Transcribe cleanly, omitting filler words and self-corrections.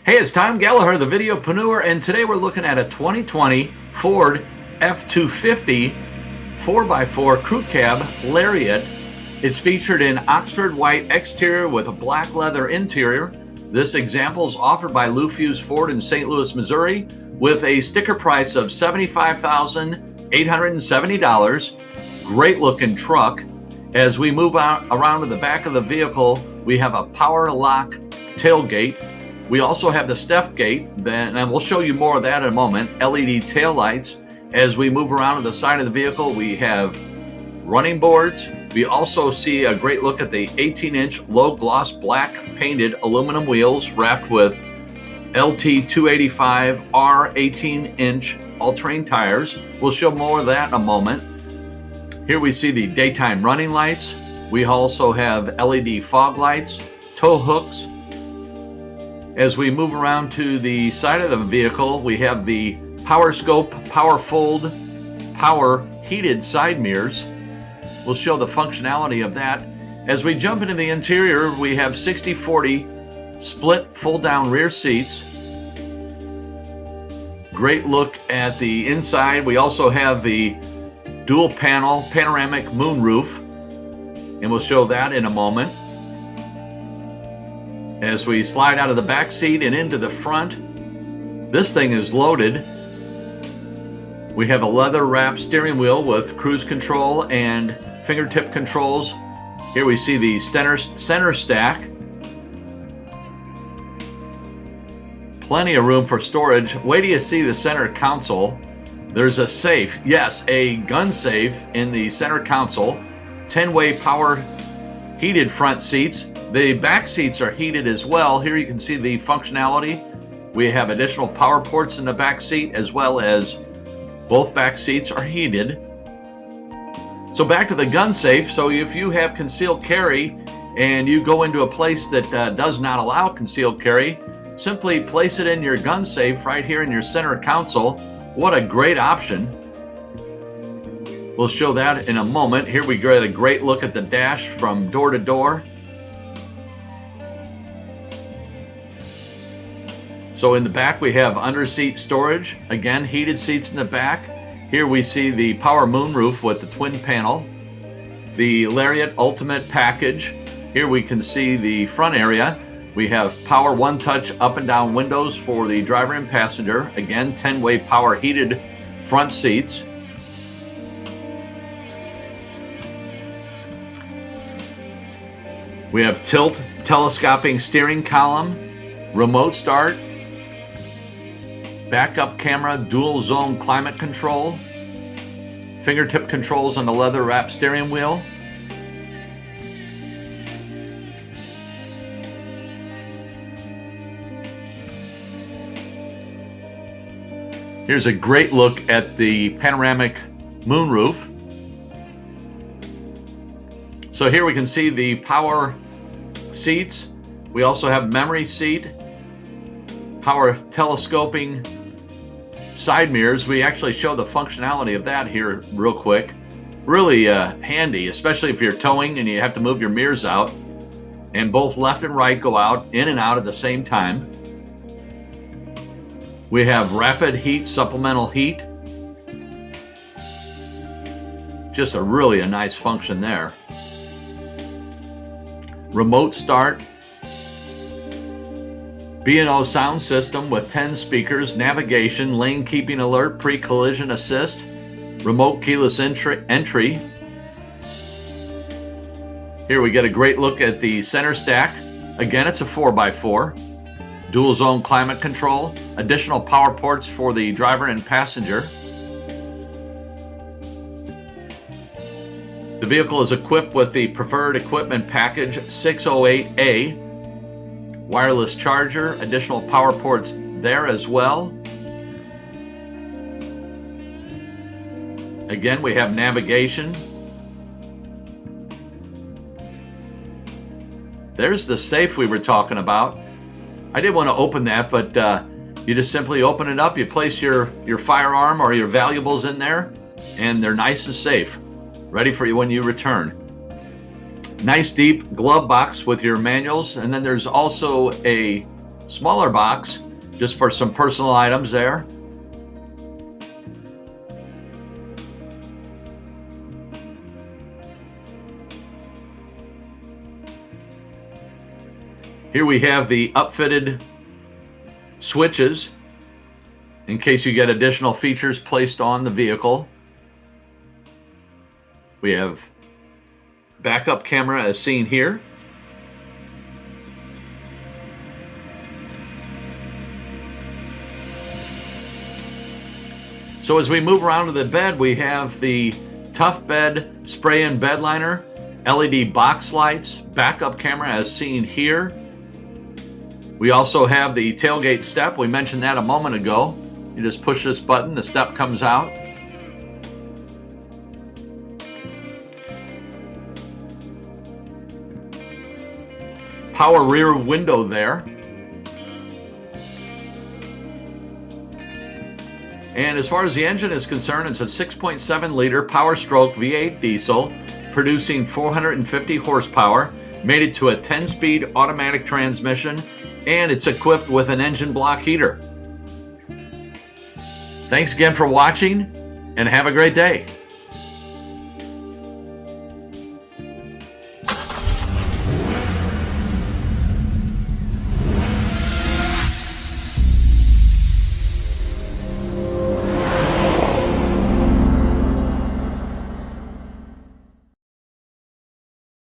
Hey, it's Tom Gallagher, the Videopreneur, and today we're looking at a 2020 Ford F250 4x4 Crew Cab Lariat. It's featured in Oxford white exterior with a black leather interior. This example is offered by Lou Fusz Ford in St. Louis, Missouri, with a sticker price of $75,870. Great looking truck. As we move around to the back of the vehicle, we have a power lock tailgate. We also have the step gate, and we'll show you more of that in a moment. LED taillights. As we move around to the side of the vehicle, we have running boards. We also see a great look at the 18-inch low gloss black painted aluminum wheels wrapped with LT 285R 18-inch all-terrain tires. We'll show more of that in a moment. Here we see the daytime running lights. We also have LED fog lights, tow hooks. As we move around to the side of the vehicle, we have the power scope, power fold, power heated side mirrors. We'll show the functionality of that. As we jump into the interior, we have 60/40 split fold-down rear seats. Great look at the inside. We also have the dual panel panoramic moonroof, and we'll show that in a moment. As we slide out of the back seat and into the front, this thing is loaded. We have a leather wrapped steering wheel with cruise control and fingertip controls. Here we see the center stack. Plenty of room for storage. Wait till you see the center console. There's a safe, yes, a gun safe in the center console. 10-way power heated front seats. The back seats are heated as well. Here you can see the functionality. We have additional power ports in the back seat, as well as both back seats are heated. So back to the gun safe. So if you have concealed carry and you go into a place that does not allow concealed carry, simply place it in your gun safe right here in your center console. What a great option. We'll show that in a moment. Here we get a great look at the dash from door to door. So in the back we have under seat storage, again heated seats in the back. Here we see the power moonroof with the twin panel, the Lariat Ultimate package. Here we can see the front area. We have power one-touch up and down windows for the driver and passenger. Again, 10-way power heated front seats. We have tilt telescoping steering column, remote start, backup camera, dual zone climate control, fingertip controls on the leather wrapped steering wheel. Here's a great look at the panoramic moonroof. So here we can see the power seats. We also have memory seat, power telescoping side mirrors. We actually show the functionality of that here real quick. Really handy, especially if you're towing and you have to move your mirrors out, and both left and right go out, in and out at the same time. We have rapid heat, supplemental heat. Just a nice function there. Remote start. B&O sound system with 10 speakers, navigation, lane keeping alert, pre-collision assist, remote keyless entry. Here we get a great look at the center stack. Again, it's a 4x4. Dual zone climate control, additional power ports for the driver and passenger. The vehicle is equipped with the preferred equipment package 608A, wireless charger, additional power ports there as well. Again, we have navigation. There's the safe we were talking about. I did want to open that, but you just simply open it up, you place your firearm or your valuables in there, and they're nice and safe, ready for you when you return. Nice deep glove box with your manuals, and then there's also a smaller box just for some personal items there. Here we have the upfitted switches in case you get additional features placed on the vehicle. We have backup camera as seen here. So as we move around to the bed, we have the Tough Bed spray-in bed liner, LED box lights, backup camera as seen here. We also have the tailgate step. We mentioned that a moment ago. You just push this button, the step comes out. Power rear window there. And as far as the engine is concerned, it's a 6.7 liter Power Stroke V8 diesel producing 450 horsepower, mated to a 10-speed automatic transmission, and it's equipped with an engine block heater. Thanks again for watching, and have a great day.